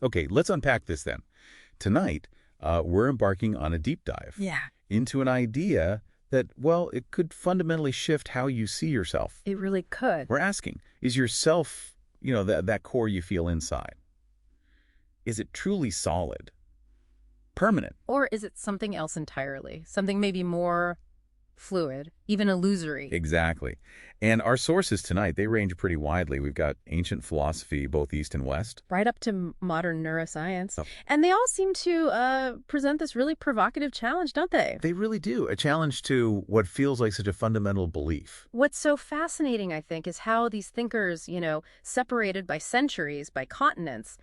Okay, let's unpack this then. Tonight, we're embarking on a deep dive Yeah. into an idea that, well, it could fundamentally shift how you see yourself. It really could. We're asking, is your self, that core you feel inside, is it truly solid, permanent? Or is it something else entirely? Something maybe more fluid, even illusory? Exactly. And our sources tonight, they range pretty widely. We've got ancient philosophy, both East and West. Right up to modern neuroscience. Oh. And they all seem to present this really provocative challenge, don't they? They really do. A challenge to what feels like such a fundamental belief. What's so fascinating, I think, is how these thinkers, separated by centuries, by continents,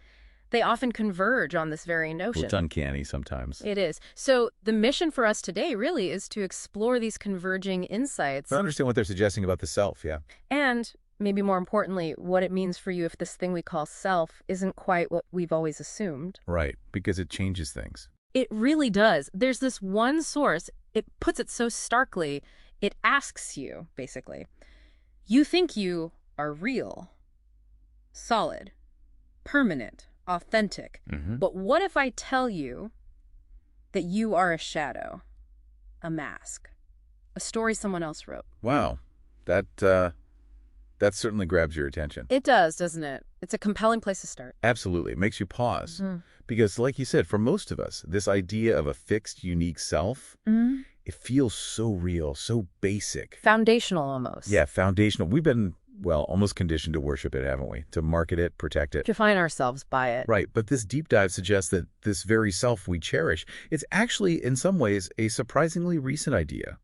they often converge on this very Well, notion. it's uncanny sometimes. It is. So the mission for us today really is to explore these converging insights I understand what they're suggesting about the self, yeah. and, maybe more importantly, what it means for you if this thing we call self isn't quite what we've always assumed. Right, because it changes things. It really does. There's this one source, it puts it so starkly, it asks you, basically, you think you are real, solid, permanent, authentic. But what if I tell you that you are a shadow, a mask, a story someone else wrote? Wow, that certainly grabs your attention. It does, doesn't it? It's a compelling place to start. Absolutely, it makes you pause. Because like you said, for most of us, this idea of a fixed, unique self, it feels so real, so basic. Foundational almost. Yeah, foundational. We've been, well, almost conditioned to worship it, haven't we? To market it, protect it. Define ourselves by it. Right, but this deep dive suggests that this very self we cherish, it's actually, in some ways, a surprisingly recent idea,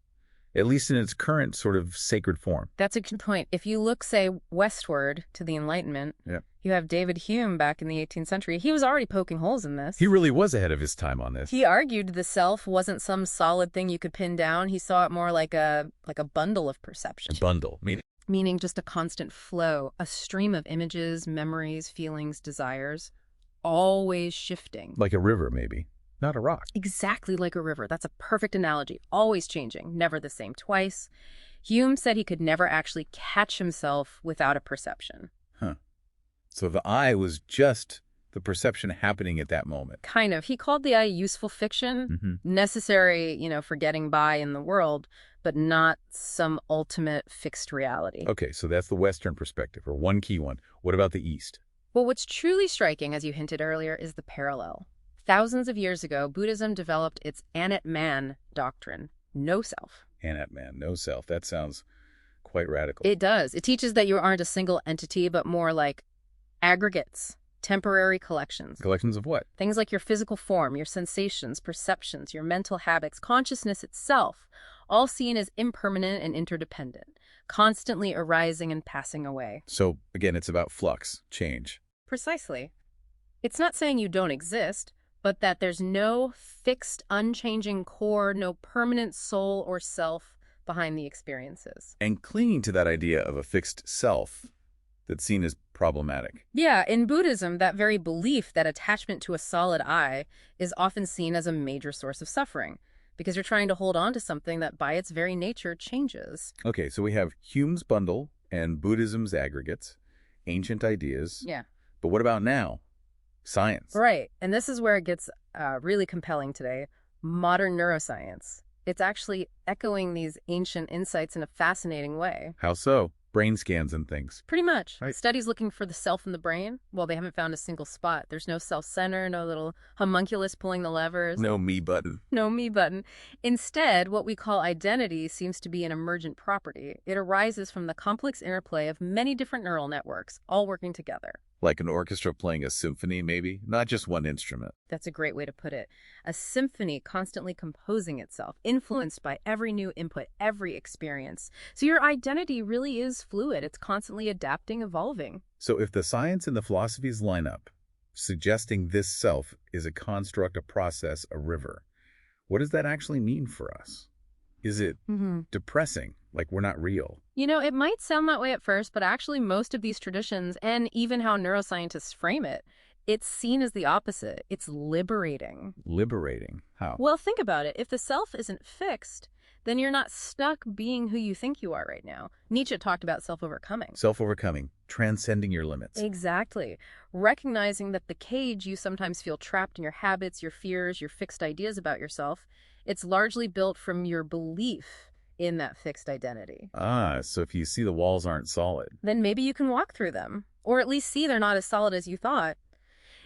at least in its current sort of sacred form. That's a good point. If you look, say, westward to the Enlightenment, you have David Hume back in the 18th century. He was already poking holes in this. He really was ahead of his time on this. He argued the self wasn't some solid thing you could pin down. He saw it more like a bundle of perception. A bundle, Meaning just a constant flow, a stream of images, memories, feelings, desires, always shifting. like a river, maybe, not a rock. Exactly like a river. That's a perfect analogy. Always changing, never the same twice. Hume said he could never actually catch himself without a perception. So the I was just the perception happening at that moment. Kind of. He called the I useful fiction, necessary, for getting by in the world, but not some ultimate fixed reality. Okay, so that's the Western perspective, or one key one. What about the East? Well, what's truly striking, as you hinted earlier, is the parallel. Thousands of years ago, Buddhism developed its Anat-man doctrine, no self. Anat-man, no self. That sounds quite radical. It does. It teaches that you aren't a single entity, but more like aggregates, temporary collections. Collections of what? Things like your physical form, your sensations, perceptions, your mental habits, consciousness itself, all seen as impermanent and interdependent, constantly arising and passing away. So, again, it's about flux, change. Precisely. It's not saying you don't exist, but that there's no fixed, unchanging core, no permanent soul or self behind the experiences. And clinging to that idea of a fixed self that's seen as problematic. Yeah, in Buddhism, that very belief, that attachment to a solid I, is often seen as a major source of suffering, because you're trying to hold on to something that by its very nature changes. Okay, so we have Hume's bundle and Buddhism's aggregates, ancient ideas. Yeah. But what about now? Science. Right. And this is where it gets really compelling today. Modern neuroscience. It's actually echoing these ancient insights in a fascinating way. How so? Brain scans and things. Pretty much. Right. Studies looking for the self in the brain. Well, they haven't found a single spot. There's no self-center, no little homunculus pulling the levers. No me button. No me button. Instead, what we call identity seems to be an emergent property. It arises from the complex interplay of many different neural networks, all working together. Like an orchestra playing a symphony, maybe? Not just one instrument. That's a great way to put it. A symphony constantly composing itself, influenced by every new input, every experience. So your identity really is fluid. It's constantly adapting, evolving. So if the science and the philosophies line up, suggesting this self is a construct, a process, a river, what does that actually mean for us? Is it depressing, like we're not real? It might sound that way at first, but actually most of these traditions, and even how neuroscientists frame it, it's seen as the opposite. It's liberating. Liberating. How? Well, think about it. If the self isn't fixed, then you're not stuck being who you think you are right now. Nietzsche talked about self-overcoming. Self-overcoming, transcending your limits. Exactly. Recognizing that the cage you sometimes feel trapped in your habits, your fears, your fixed ideas about yourself, it's largely built from your belief in that fixed identity. So if you see the walls aren't solid. Then maybe you can walk through them, or at least see they're not as solid as you thought.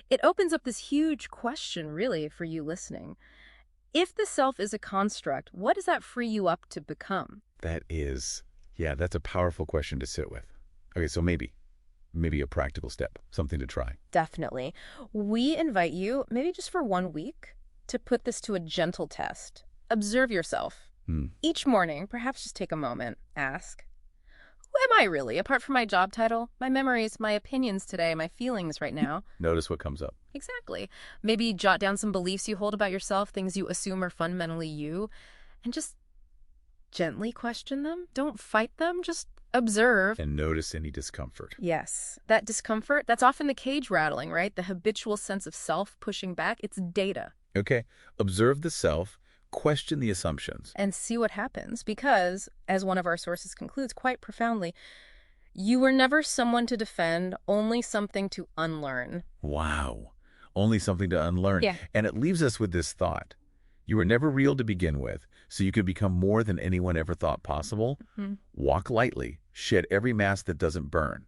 It opens up this huge question, really, for you listening. If the self is a construct, what does that free you up to become? That's a powerful question to sit with. Okay, so maybe a practical step, something to try. Definitely. We invite you, maybe just for 1 week, to put this to a gentle test. Observe yourself. Each morning, perhaps just take a moment, ask, who am I really, apart from my job title, my memories, my opinions today, my feelings right now? Notice what comes up. Exactly. Maybe jot down some beliefs you hold about yourself, things you assume are fundamentally you, and just gently question them. Don't fight them, just observe. And notice any discomfort. Yes. That discomfort, that's often the cage rattling, right? The habitual sense of self pushing back. It's data. Okay, observe the self, question the assumptions. And see what happens. Because, as one of our sources concludes quite profoundly, you were never someone to defend, only something to unlearn. Wow. Only something to unlearn. Yeah. And it leaves us with this thought. You were never real to begin with, so you could become more than anyone ever thought possible. Walk lightly, shed every mask that doesn't burn.